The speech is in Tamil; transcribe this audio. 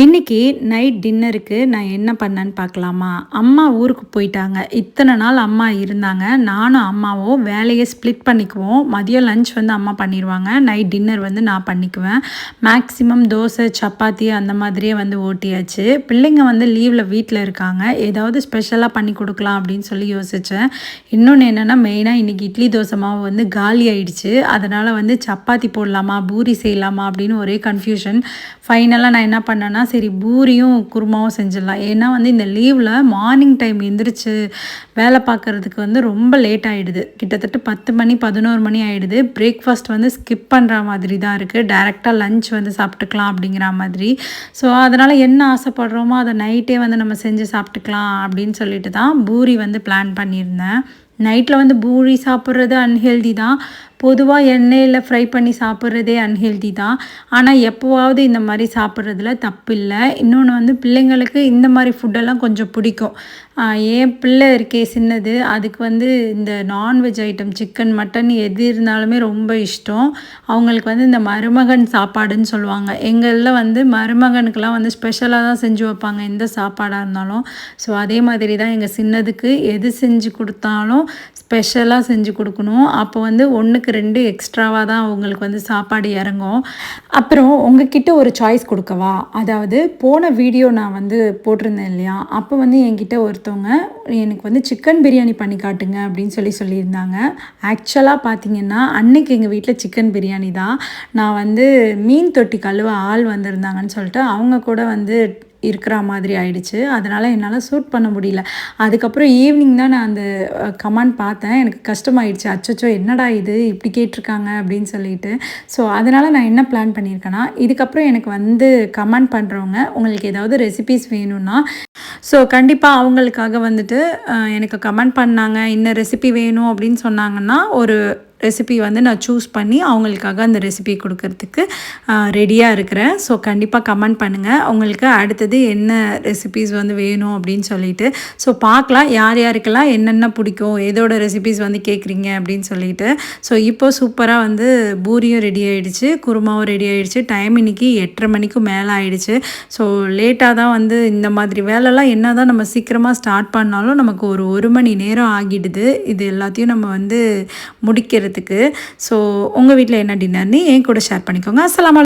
இன்னைக்கு நைட் டின்னருக்கு நான் என்ன பண்ணேன்னு பார்க்கலாமா? அம்மா ஊருக்கு போயிட்டாங்க. இத்தனை நாள் அம்மா இருந்தாங்க. நானும் அம்மாவும் வேலையை ஸ்ப்ளிட் பண்ணிக்குவோம். மதியம் லஞ்ச் வந்து அம்மா பண்ணிருவாங்க. நைட் டின்னர் வந்து நான் பண்ணிக்குவேன். மேக்ஸிமம் தோசை, சப்பாத்தி அந்த மாதிரியே வந்து ஓட்டியாச்சு. பிள்ளைங்க வந்து லீவில் வீட்டில் இருக்காங்க. ஏதாவது ஸ்பெஷலாக பண்ணி கொடுக்கலாம் அப்படின்னு சொல்லி யோசித்தேன். இன்னொன்று என்னென்னா மெயினாக இன்றைக்கி இட்லி தோசை மாவு வந்து காலி ஆயிடுச்சு. அதனால் வந்து சப்பாத்தி போடலாமா, பூரி செய்யலாமா அப்படின்னு ஒரே கன்ஃபியூஷன். ஃபைனலாக நான் என்ன பண்ணேன்னா, சரி பூரியும் குருமாவும் செஞ்சிடலாம். ஏன்னா வந்து இந்த லீவில் மார்னிங் டைம் எந்திரிச்சு வேலை பார்க்குறதுக்கு வந்து ரொம்ப லேட் ஆகிடுது. கிட்டத்தட்ட 10 மணி 11 மணி ஆகிடுது. பிரேக்ஃபாஸ்ட் வந்து ஸ்கிப் பண்ணுற மாதிரி தான் இருக்குது. டைரெக்டாக லஞ்ச் வந்து சாப்பிட்டுக்கலாம் அப்படிங்கிற மாதிரி. ஸோ அதனால் என்ன ஆசைப்படுறோமோ அதை நைட்டே வந்து நம்ம செஞ்சு சாப்பிட்டுக்கலாம் அப்படின்னு சொல்லிட்டு தான் பூரி வந்து பிளான் பண்ணியிருந்தேன். நைட்டில் வந்து பூரி சாப்பிட்றது அன்ஹெல்தி தான். பொதுவாக எண்ணெயில் ஃப்ரை பண்ணி சாப்பிட்றதே அன்ஹெல்தி தான். ஆனால் எப்போவாவது இந்த மாதிரி சாப்பிட்றதுல தப்பு இல்லை. இன்னொன்று வந்து பிள்ளைங்களுக்கு இந்த மாதிரி ஃபுட்டெல்லாம் கொஞ்சம் பிடிக்கும். என் பிள்ளை இருக்கே சின்னது, அதுக்கு வந்து இந்த நான்வெஜ் ஐட்டம் சிக்கன் மட்டன் எது இருந்தாலுமே ரொம்ப இஷ்டம். அவங்களுக்கு வந்து இந்த மருமகன் சாப்பாடுன்னு சொல்லுவாங்க. எங்களில் வந்து மருமகனுக்கெல்லாம் வந்து ஸ்பெஷலாக தான் செஞ்சு வைப்பாங்க எந்த சாப்பாடாக இருந்தாலும். ஸோ அதே மாதிரி தான் எங்கள் சின்னதுக்கு எது செஞ்சு கொடுத்தாலும் ஸ்பெஷலாக செஞ்சு கொடுக்கணும். அப்போ வந்து 1க்கு 2 எக்ஸ்ட்ராவாக தான் அவங்களுக்கு வந்து சாப்பாடு இறங்கும். அப்புறம் உங்ககிட்ட ஒரு சாய்ஸ் கொடுக்கவா? அதாவது போன வீடியோ நான் வந்து போட்டிருந்தேன் இல்லையா, அப்போ வந்து என்கிட்ட ஒருத்தவங்க எனக்கு வந்து சிக்கன் பிரியாணி பண்ணி காட்டுங்க அப்படின்னு சொல்லியிருந்தாங்க. ஆக்சுவலாக பார்த்தீங்கன்னா அன்னைக்கு எங்கள் வீட்டில் சிக்கன் பிரியாணி தான். நான் வந்து மீன் தொட்டி கழுவ ஆள் வந்திருந்தாங்கன்னு சொல்லிட்டு அவங்க கூட வந்து இருக்கிற மாதிரி ஆயிடுச்சு. அதனால் என்னால் ஷூட் பண்ண முடியல. அதுக்கப்புறம் ஈவினிங் தான் நான் அந்த கமெண்ட் பார்த்தேன். எனக்கு கஷ்டமாயிடுச்சு. அச்சச்சோ என்னடா இது இப்படி கேட்டிருக்காங்க அப்படின்னு சொல்லிட்டு. ஸோ அதனால் நான் என்ன பிளான் பண்ணியிருக்கேன்னா, இதுக்கப்புறம் எனக்கு வந்து கமெண்ட் பண்ணுறவங்க உங்களுக்கு ஏதாவது ரெசிபீஸ் வேணும்னா, ஸோ கண்டிப்பாக அவங்களுக்காக வந்துட்டு எனக்கு கமெண்ட் பண்ணாங்க, இன்ன ரெசிபி வேணும் அப்படின்னு சொன்னாங்கன்னா ஒரு ரெசிபி வந்து நான் சூஸ் பண்ணி அவங்களுக்காக அந்த ரெசிபி கொடுக்கறதுக்கு ரெடியாக இருக்கிறேன். ஸோ கண்டிப்பாக கமெண்ட் பண்ணுங்கள் உங்களுக்கு அடுத்தது என்ன ரெசிபீஸ் வந்து வேணும் அப்படின்னு சொல்லிட்டு. ஸோ பார்க்கலாம் யார் யாருக்கெல்லாம் என்னென்ன பிடிக்கும், ஏதோட ரெசிபீஸ் வந்து கேட்குறீங்க அப்படின்னு சொல்லிட்டு. ஸோ இப்போ சூப்பராக வந்து பூரியும் ரெடி ஆகிடுச்சு, குருமாவும் ரெடி ஆகிடுச்சு. டைம் இன்றைக்கி 8:30 மணிக்கு மேலே ஆகிடுச்சு. ஸோ லேட்டாக தான் வந்து இந்த மாதிரி வேலைலாம் என்ன தான் நம்ம சீக்கிரமாக ஸ்டார்ட் பண்ணாலும் நமக்கு ஒரு மணி நேரம் ஆகிடுது இது எல்லாத்தையும் நம்ம வந்து முடிக்கிறதுக்கு. ஸோ உங்கள் வீட்டில் என்ன டின்னர்னு என் கூட ஷேர் பண்ணிக்கோங்க. அஸ்ஸலாமு